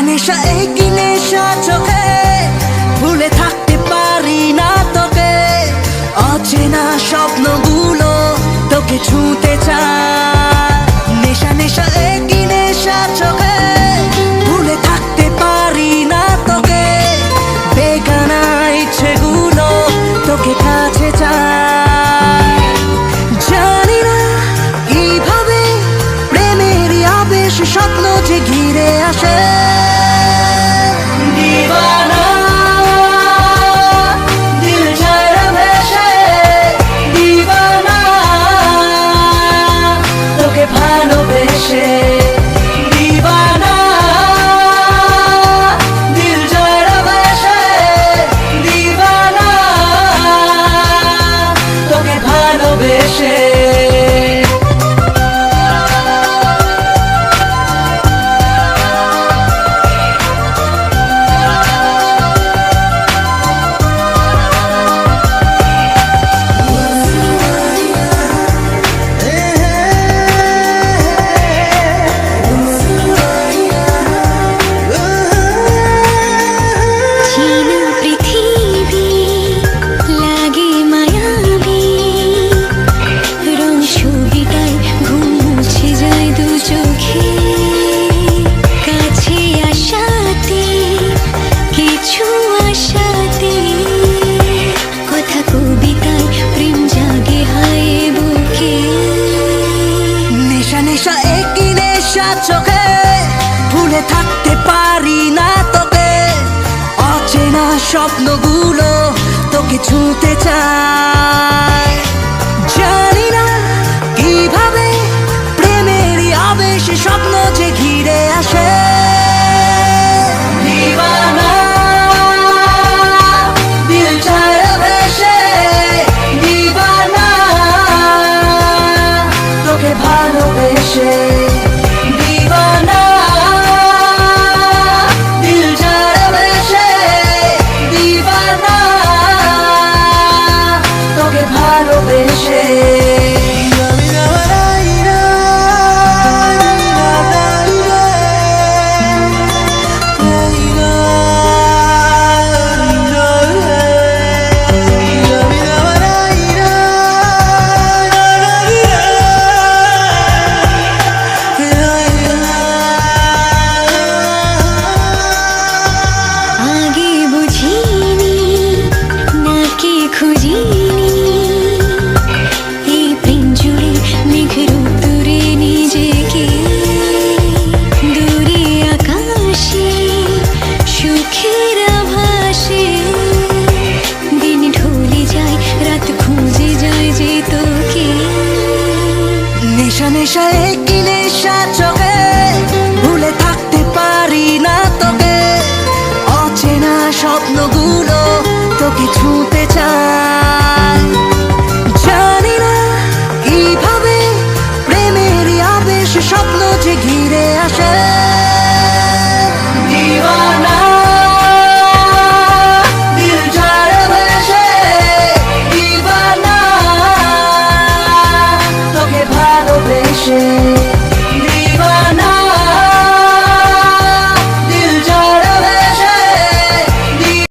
নেশা একই নেশা চোখে ভুলে থাকতে পারি না তোকে। অচেনা স্বপ্নগুলো তোকে ছুঁতে চায়। নেশা নেশা একই নেশা চোখে ভুলে থাকতে পারি না তোকে। বেগানা ইচ্ছেগুলো তোকে কাছে চায়। জানি না কিভাবে প্রেমের আবেশ স্বপ্ন যে ঘিরে আসে। দিওয়ানা দিল ছাড়া ভেসে, দিওয়ানা তোকে ভালোবেসে। দিওয়ানা দিল ছাড়া ভেসে, দিওয়ানা তোকে ভালোবেসে। নেশা একই নেশা চোখে ভুলে থাকতে পারি না তোকে। অচেনা স্বপ্নগুলো তোকে ছুঁতে চায়। জানি না কিভাবে প্রেমের আবেশ স্বপ্ন যে ঘিরে আসে। দিওয়ানা দিল ছাড়া ভেসে, দিওয়ানা তোকে ভালোবেসে। দিওয়ানা দিল ছাড়া ভেসে, দিওয়ানা তোকে ভালোবেসে। নেশা নেশা একই নেশা চোখে ভুলে থাকতে পারি না তোকে। অচেনা স্বপ্নগুলো তোকে ছুঁতে চায়।